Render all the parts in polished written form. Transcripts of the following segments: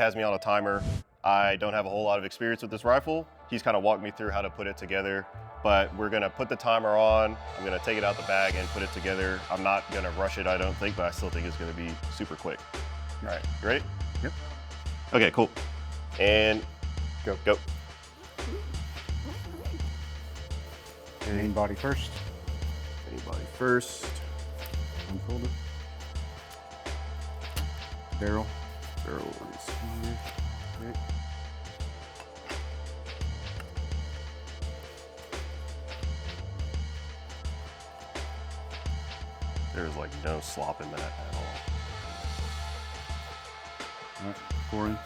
has me on a timer. I don't have a whole lot of experience with this rifle. He's kind of walked me through how to put it together, but we're gonna put the timer on. I'm gonna take it out the bag and put it together. I'm not gonna rush it, I don't think, but I still think it's gonna be super quick. All right, you ready? Yep. Okay, cool. And Go. Go. Main body first. Anybody first. Unfold it. Barrel. Barrel is here. Right. There's like no slop in that at all. All right, pour in.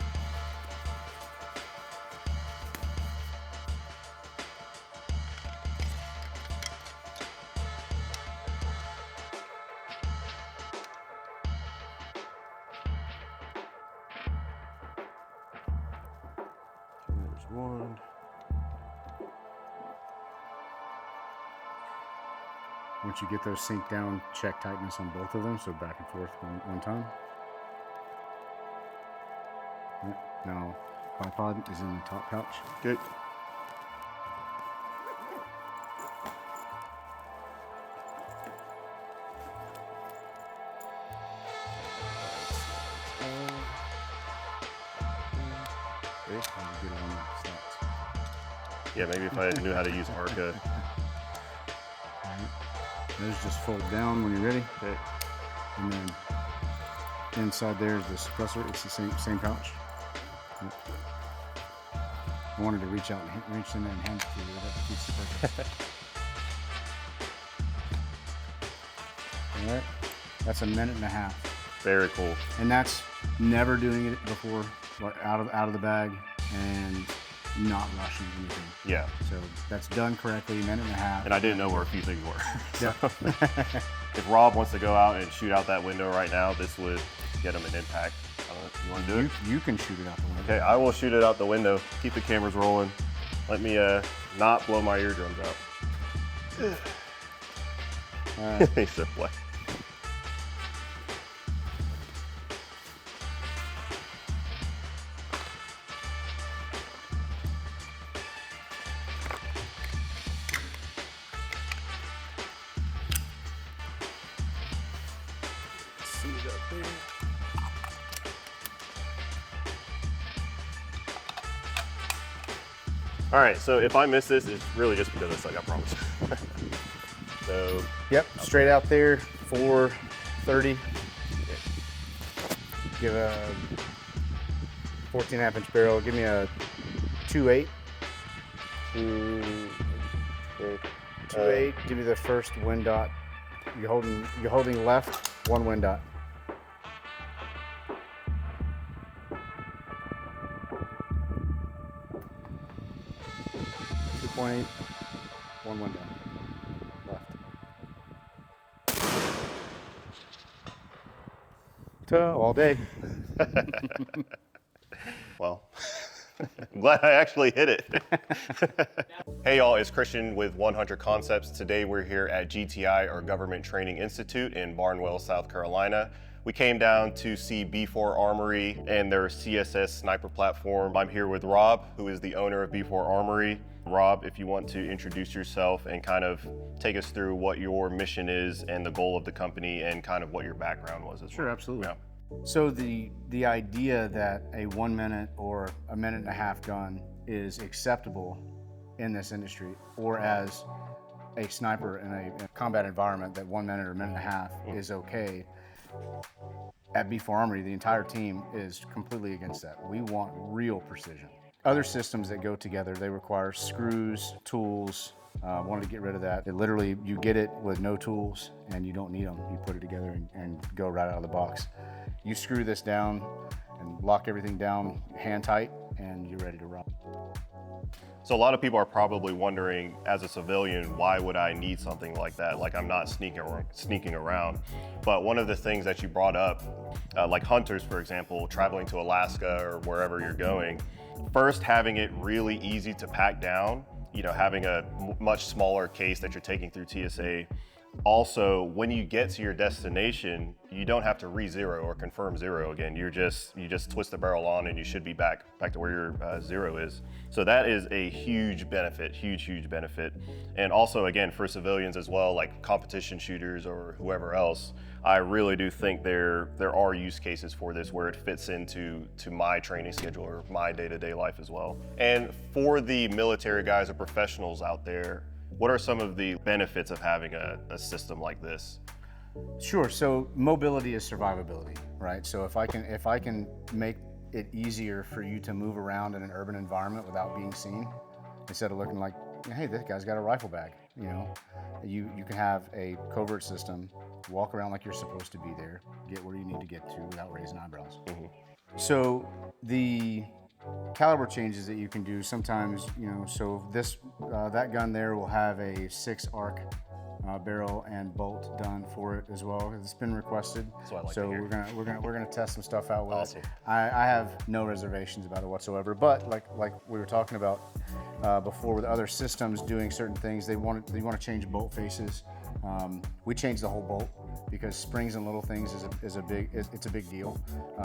There's one. Once you get those synced down, check tightness on both of them, so back and forth one time. Right, now, bipod is in the top pouch. Good. Okay, and you get it on the slots. Yeah, maybe if I knew how to use Arca. Those just fold down when you're ready. Okay. And then inside there is the suppressor. It's the same pouch. Yep. I wanted to reach out and reach in there and hand it to you. That defeats the purpose. All right. That's a minute and a half. Very cool. And that's never doing it before, like out of the bag and not rushing anything. Yeah. So that's done correctly, minute and a half. And I didn't know where a few things were. Yeah. If Rob wants to go out and shoot out that window right now, this would get him an impact. I don't know if you want to do it? You can shoot it out the window. Okay, I will shoot it out the window. Keep the cameras rolling. Let me not blow my eardrums out. All right. He's so play. See it up there. All right, so if I miss this, it's really just because I suck, I promise. So, Yep, straight out there, 430. Give a 14.5 inch barrel. Give me a 2.8. 2.8. Give me the first wind dot. You're holding left, one wind dot. 2.8, one wind dot. Left. All day. well, I'm glad I actually hit it. Hey y'all, it's Christian with 100 Concepts. Today we're here at GTI, or Government Training Institute in Barnwell, South Carolina. We came down to see B4 Armory and their CSS sniper platform. I'm here with Rob, who is the owner of B4 Armory. Rob, if you want to introduce yourself and kind of take us through what your mission is and the goal of the company and kind of what your background was as well. Sure, absolutely. Yeah. So the idea that a 1 minute or a minute and a half gun is acceptable in this industry, or as a sniper in a combat environment, that 1 minute or a minute and a half is okay. At B4 Armory, the entire team is completely against that. We want real precision. Other systems that go together, they require screws, tools. Wanted to get rid of that. It literally, you get it with no tools and you don't need them. You put it together and go right out of the box. You screw this down and lock everything down hand tight and you're ready to run. So a lot of people are probably wondering, as a civilian, why would I need something like that? Like, I'm not sneaking around. But one of the things that you brought up, like hunters, for example, traveling to Alaska or wherever you're going, first having it really easy to pack down, you know, having a much smaller case that you're taking through TSA, Also, when you get to your destination, you don't have to re-zero or confirm zero again. You just twist the barrel on and you should be back to where your zero is. So that is a huge benefit, huge benefit. And also, again, for civilians as well, like competition shooters or whoever else, I really do think there are use cases for this where it fits into my training schedule or my day-to-day life as well. And for the military guys or professionals out there, what are some of the benefits of having a system like this? Sure. So mobility is survivability, right? So if I can make it easier for you to move around in an urban environment without being seen, instead of looking like, hey, this guy's got a rifle bag, you can have a covert system, walk around like you're supposed to be there, get where you need to get to without raising eyebrows. Mm-hmm. So the caliber changes that you can do sometimes, so that gun there will have a 6 arc barrel and bolt done for it as well. It's been requested, so we're gonna test some stuff out with it. I have no reservations about it whatsoever. But like we were talking about before, with other systems doing certain things, they want to change bolt faces. We changed the whole bolt because springs and little things is a big deal.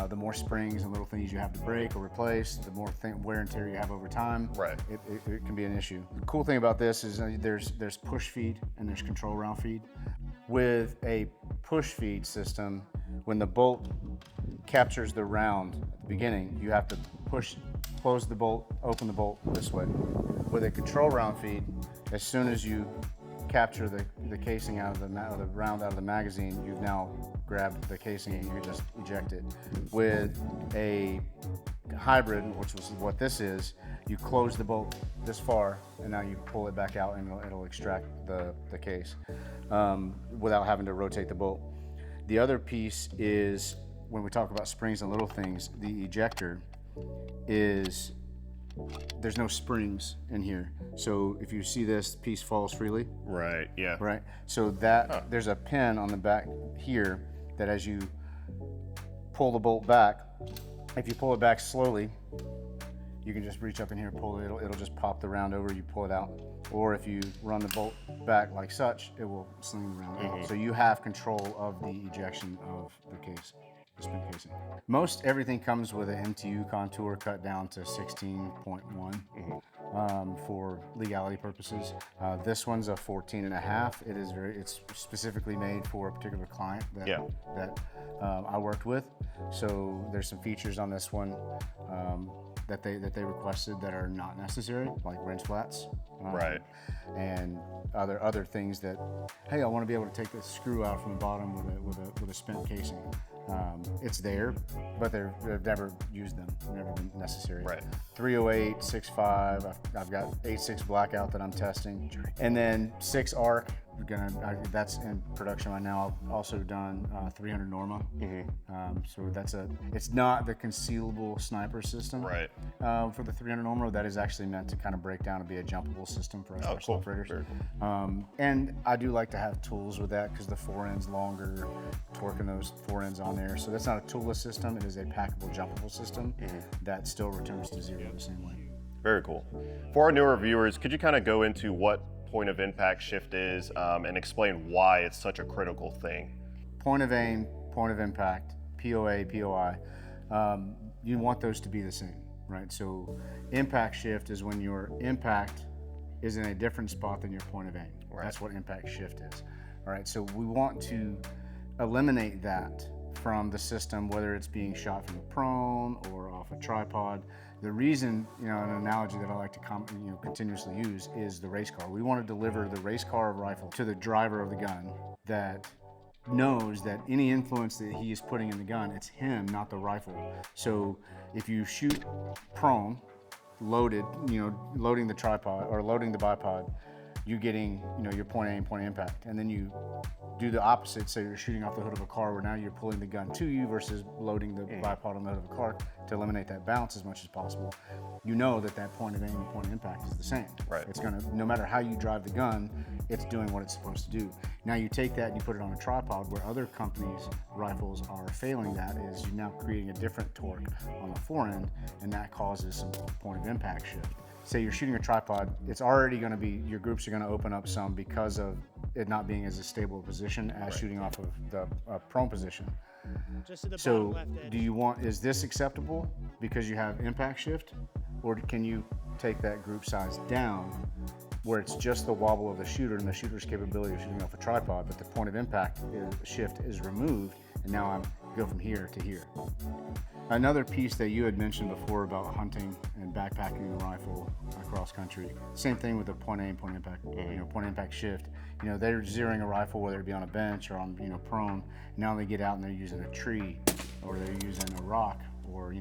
The more springs and little things you have to break or replace, the more wear and tear you have over time. Right. It can be an issue. The cool thing about this is there's push feed and there's control round feed. With a push feed system, when the bolt captures the round at the beginning, you have to close the bolt, open the bolt this way. With a control round feed, as soon as you capture the casing out of the round out of the magazine, you've now grabbed the casing and you can just eject it. With a hybrid, which was what this is, you close the bolt this far and now you pull it back out and it'll extract the case without having to rotate the bolt. The other piece is, when we talk about springs and little things, the ejector is, there's no springs in here. So if you see this piece falls freely. Right, yeah. Right, so that there's a pin on the back here that as you pull the bolt back, if you pull it back slowly, you can just reach up in here and pull it. It'll just pop the round over, you pull it out. Or if you run the bolt back like such, it will sling the round out. So you have control of the ejection of the case. Spin casing. Most everything comes with an MTU contour cut down to 16.1 for legality purposes. This one's a 14.5. It's specifically made for a particular client that I worked with. So there's some features on this one that they requested that are not necessary, like wrench flats. Right. And other things that, hey, I want to be able to take the screw out from the bottom with a spent casing. It's there, but they've never used them. Never been necessary. Right. 308, 6.5. I've got 8.6 blackout that I'm testing, and then 6 arc. That's in production right now. I've also done 300 Norma. So it's not the concealable sniper system. Right. For the 300 Norma, that is actually meant to kind of break down and be a jumpable system for us special operators. And I do like to have tools with that because the fore end's longer, torquing those fore ends on there. So that's not a toolless system. It is a packable, jumpable system that still returns to zero the same way. Very cool. For our newer viewers, could you kind of go into what point of impact shift is and explain why it's such a critical thing? Point of aim, point of impact, POA, POI, you want those to be the same, right? So impact shift is when your impact is in a different spot than your point of aim. Right. That's what impact shift is. All right, so we want to eliminate that from the system, whether it's being shot from a prone or off a tripod. The reason, an analogy that I like to continuously use is the race car. We want to deliver the race car rifle to the driver of the gun that knows that any influence that he is putting in the gun, it's him, not the rifle. So if you shoot prone, loaded, loading the tripod or loading the bipod, you're getting, your point aim, point impact. And then you do the opposite, so you're shooting off the hood of a car where now you're pulling the gun to you versus loading the bipod on the hood of a car to eliminate that bounce as much as possible. You know that point of aim and point of impact is the same. Right. It's gonna, no matter how you drive the gun, it's doing what it's supposed to do. Now you take that and you put it on a tripod where other companies' rifles are failing that, is you're now creating a different torque on the fore end, and that causes some point of impact shift. say you're shooting a tripod, it's already going to be, your groups are going to open up some because of it not being as a stable position as shooting off of the prone position. So do you want, is this acceptable because you have impact shift, or can you take that group size down where it's just the wobble of the shooter and the shooter's capability of shooting off a tripod, but the point of impact shift is removed, and now I'm go from here to here. Another piece that you had mentioned before about hunting and backpacking the rifle across country, same thing with the point A and point impact, point impact shift. They're zeroing a rifle, whether it be on a bench or on, prone. Now they get out and they're using a tree, or they're using a rock, or,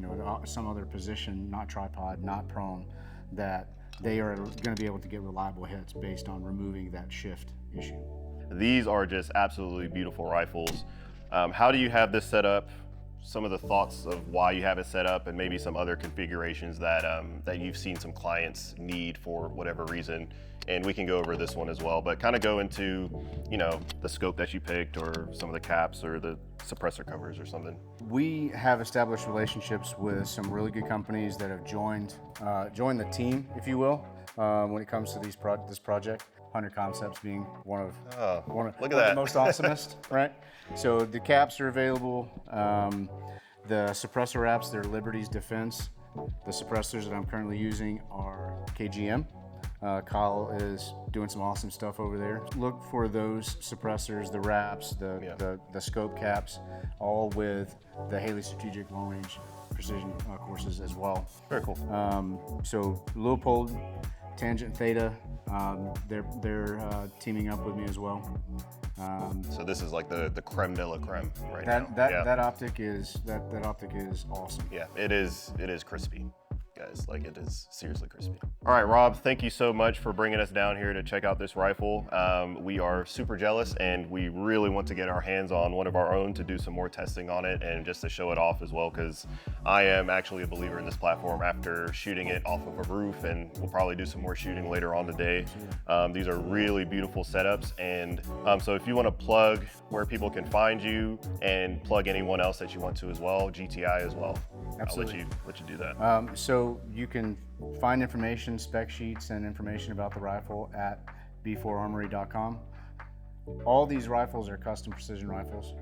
some other position, not tripod, not prone, that they are going to be able to get reliable hits based on removing that shift issue. These are just absolutely beautiful rifles. How do you have this set up? Some of the thoughts of why you have it set up, and maybe some other configurations that that you've seen some clients need for whatever reason. And we can go over this one as well, but kind of go into, the scope that you picked, or some of the caps, or the suppressor covers or something. We have established relationships with some really good companies that have joined the team, if you will, when it comes to this project. 100 Concepts being one of the most awesomest, right? So the caps are available. The suppressor wraps, they're Liberty's Defense. The suppressors that I'm currently using are KGM. Kyle is doing some awesome stuff over there. Look for those suppressors, the wraps, the scope caps, all with the Haley Strategic Long Range Precision courses as well. Very cool. So Leopold, Tangent Theta, they're teaming up with me as well. So this is like the creme de la creme right now. That optic is awesome. Yeah, it is crispy, guys. Like, it is seriously crispy. All right, Rob, thank you so much for bringing us down here to check out this rifle. We are super jealous, and we really want to get our hands on one of our own to do some more testing on it, and just to show it off as well, because I am actually a believer in this platform after shooting it off of a roof, and we'll probably do some more shooting later on today. These are really beautiful setups, and so if you want to plug where people can find you, and plug anyone else that you want to as well, GTI as well. Absolutely. I'll let you do that. So you can find information, spec sheets, and information about the rifle at b4armory.com. All these rifles are custom precision rifles,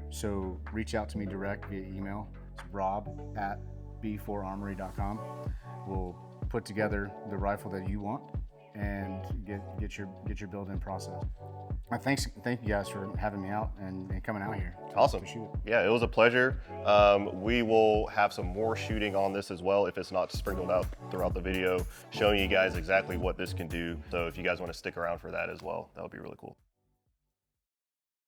so reach out to me direct via email. It's rob@b4armory.com. We'll put together the rifle that you want and get your build-in process. Thank you guys for having me out and coming out here. Awesome. To shoot. Yeah, it was a pleasure. We will have some more shooting on this as well, if it's not sprinkled out throughout the video, showing you guys exactly what this can do. So if you guys want to stick around for that as well, that would be really cool.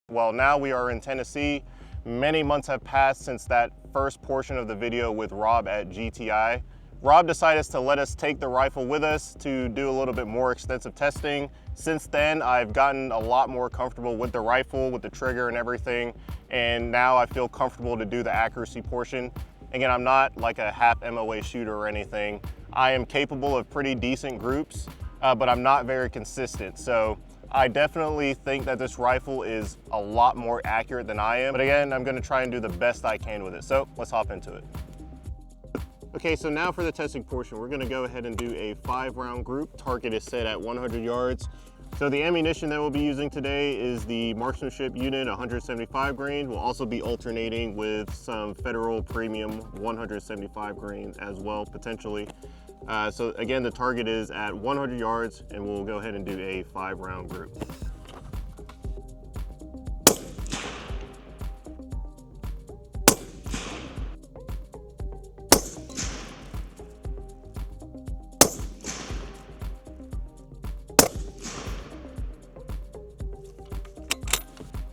Well, now we are in Tennessee. Many months have passed since that first portion of the video with Rob at GTI. Rob decided to let us take the rifle with us to do a little bit more extensive testing. Since then, I've gotten a lot more comfortable with the rifle, with the trigger and everything, and now I feel comfortable to do the accuracy portion. Again, I'm not like a half MOA shooter or anything. I am capable of pretty decent groups, but I'm not very consistent. So I definitely think that this rifle is a lot more accurate than I am. But again, I'm gonna try and do the best I can with it. So let's hop into it. Okay, so now for the testing portion, we're gonna go ahead and do a 5-round group. Target is set at 100 yards. So the ammunition that we'll be using today is the marksmanship unit 175 grain. We'll also be alternating with some Federal Premium 175 grain as well, potentially. So again, the target is at 100 yards, and we'll go ahead and do a 5-round group.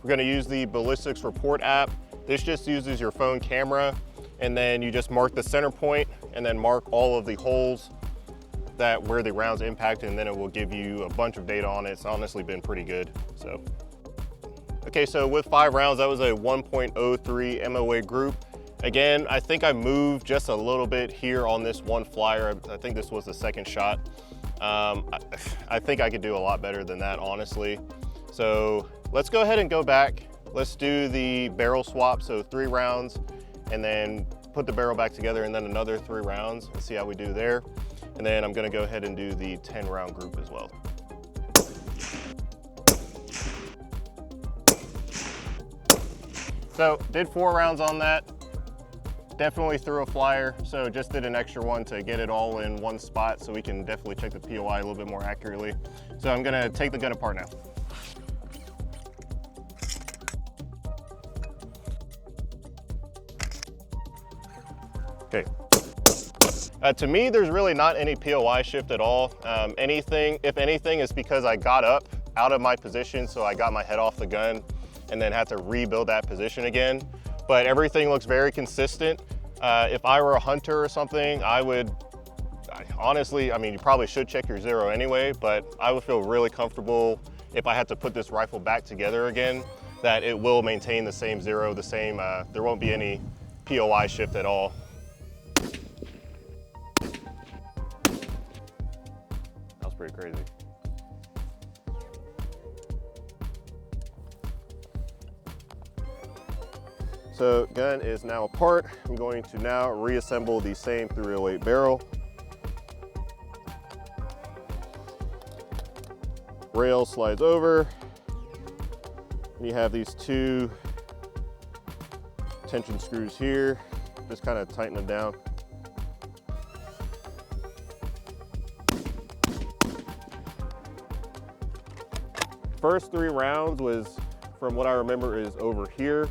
We're gonna use the ballistics report app. This just uses your phone camera, and then you just mark the center point and then mark all of the holes where the rounds impacted, and then it will give you a bunch of data on it. It's honestly been pretty good. So, okay, so with 5 rounds, that was a 1.03 MOA group. Again, I think I moved just a little bit here on this one flyer. I think this was the second shot. I think I could do a lot better than that, honestly. So let's go ahead and go back. Let's do the barrel swap, so 3 rounds, and then put the barrel back together, and then another 3 rounds. Let's see how we do there. And then I'm gonna go ahead and do the 10 round group as well. So did 4 rounds on that. Definitely threw a flyer, so just did an extra one to get it all in one spot so we can definitely check the POI a little bit more accurately. So I'm gonna take the gun apart now. Okay. To me, there's really not any POI shift at all. If anything, it's because I got up out of my position, so I got my head off the gun and then had to rebuild that position again. But everything looks very consistent. If I were a hunter or something, honestly, I mean, you probably should check your zero anyway, but I would feel really comfortable if I had to put this rifle back together again, that it will maintain the same zero, there won't be any POI shift at all. That was pretty crazy. So gun is now apart. I'm going to now reassemble the same .308 barrel. Rail slides over. And you have these 2 tension screws here. Just kind of tighten them down. First 3 rounds was, from what I remember, is over here.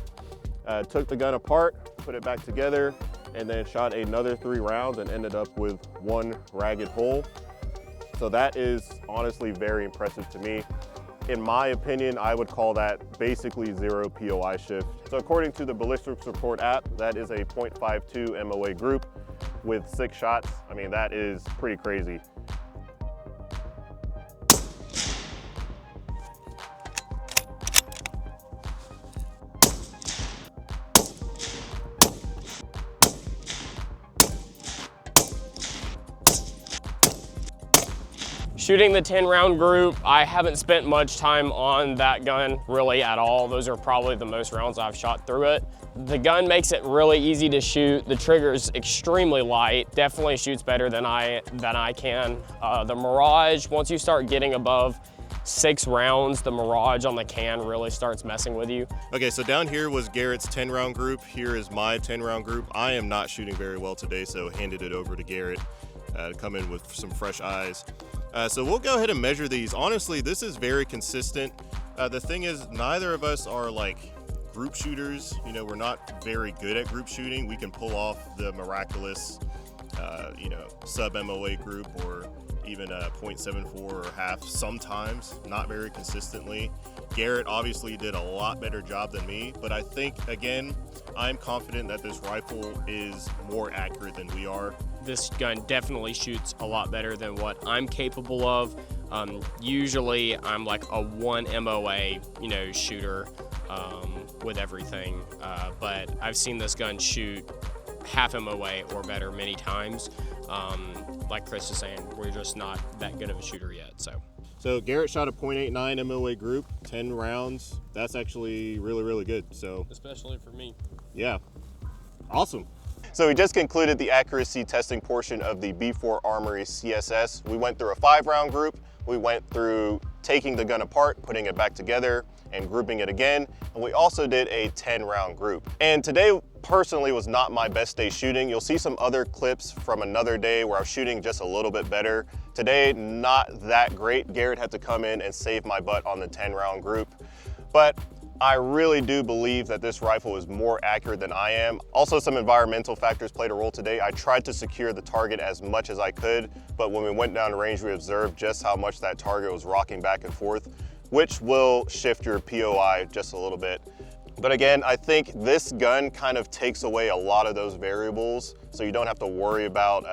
Took the gun apart, put it back together, and then shot another 3 rounds and ended up with 1 ragged hole. So that is honestly very impressive to me. In my opinion, I would call that basically 0 POI shift. So according to the Ballistics Report app, that is a .52 MOA group with 6 shots. I mean, that is pretty crazy. Shooting the 10 round group, I haven't spent much time on that gun really at all. Those are probably the most rounds I've shot through it. The gun makes it really easy to shoot. The trigger's extremely light, definitely shoots better than I can. The Mirage, once you start getting above 6 rounds, the Mirage on the can really starts messing with you. Okay, so down here was Garrett's 10 round group. Here is my 10 round group. I am not shooting very well today, so handed it over to Garrett to come in with some fresh eyes. So we'll go ahead and measure these. Honestly, this is very consistent. The thing is, neither of us are like group shooters. You know, we're not very good at group shooting. We can pull off the miraculous, sub MOA group or even a .74 or half sometimes, not very consistently. Garrett obviously did a lot better job than me, but I think, again, I'm confident that this rifle is more accurate than we are. This gun definitely shoots a lot better than what I'm capable of. Usually I'm like a 1 MOA, shooter with everything, but I've seen this gun shoot half MOA or better many times. Like Chris is saying, we're just not that good of a shooter yet, So Garrett shot a .89 MOA group, 10 rounds. That's actually really, really good. So especially for me. Yeah, awesome. So we just concluded the accuracy testing portion of the B4 Armory CSS. We went through a 5 round group. We went through taking the gun apart, putting it back together, and grouping it again. And we also did a 10 round group. And today personally was not my best day shooting. You'll see some other clips from another day where I was shooting just a little bit better. Today, not that great. Garrett had to come in and save my butt on the 10 round group. But I really do believe that this rifle is more accurate than I am. Also, some environmental factors played a role today. I tried to secure the target as much as I could, but when we went down range, we observed just how much that target was rocking back and forth, which will shift your POI just a little bit. But again, I think this gun kind of takes away a lot of those variables, so you don't have to worry about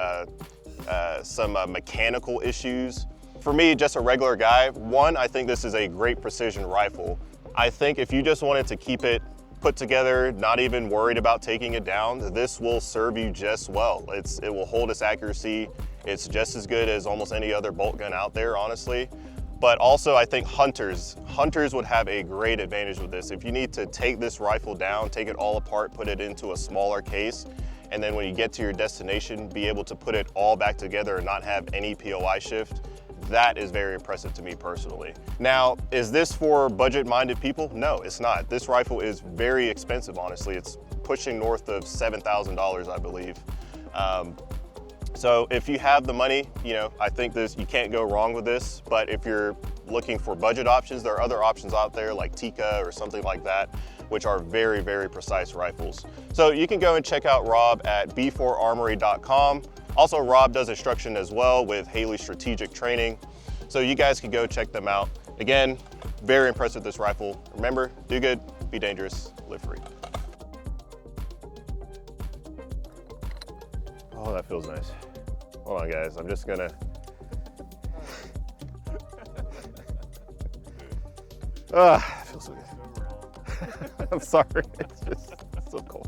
some mechanical issues. For me, just a regular guy, one, I think this is a great precision rifle. I think if you just wanted to keep it put together, not even worried about taking it down, this will serve you just well. It will hold its accuracy. It's just as good as almost any other bolt gun out there, honestly. But also I think hunters would have a great advantage with this. If you need to take this rifle down, take it all apart, put it into a smaller case, and then when you get to your destination, be able to put it all back together and not have any POI shift. That is very impressive to me personally. Now, is this for budget-minded people? No, it's not. This rifle is very expensive, honestly. It's pushing north of $7,000, I believe. So if you have the money, I think you can't go wrong with this. But if you're looking for budget options, there are other options out there like Tika or something like that, which are very, very precise rifles. So you can go and check out Rob at b4armory.com. Also, Rob does instruction as well with Haley Strategic Training. So you guys can go check them out. Again, very impressed with this rifle. Remember, do good, be dangerous, live free. Oh, that feels nice. Hold on, guys. I'm just gonna. It feels so good. I'm sorry. It's just so cold.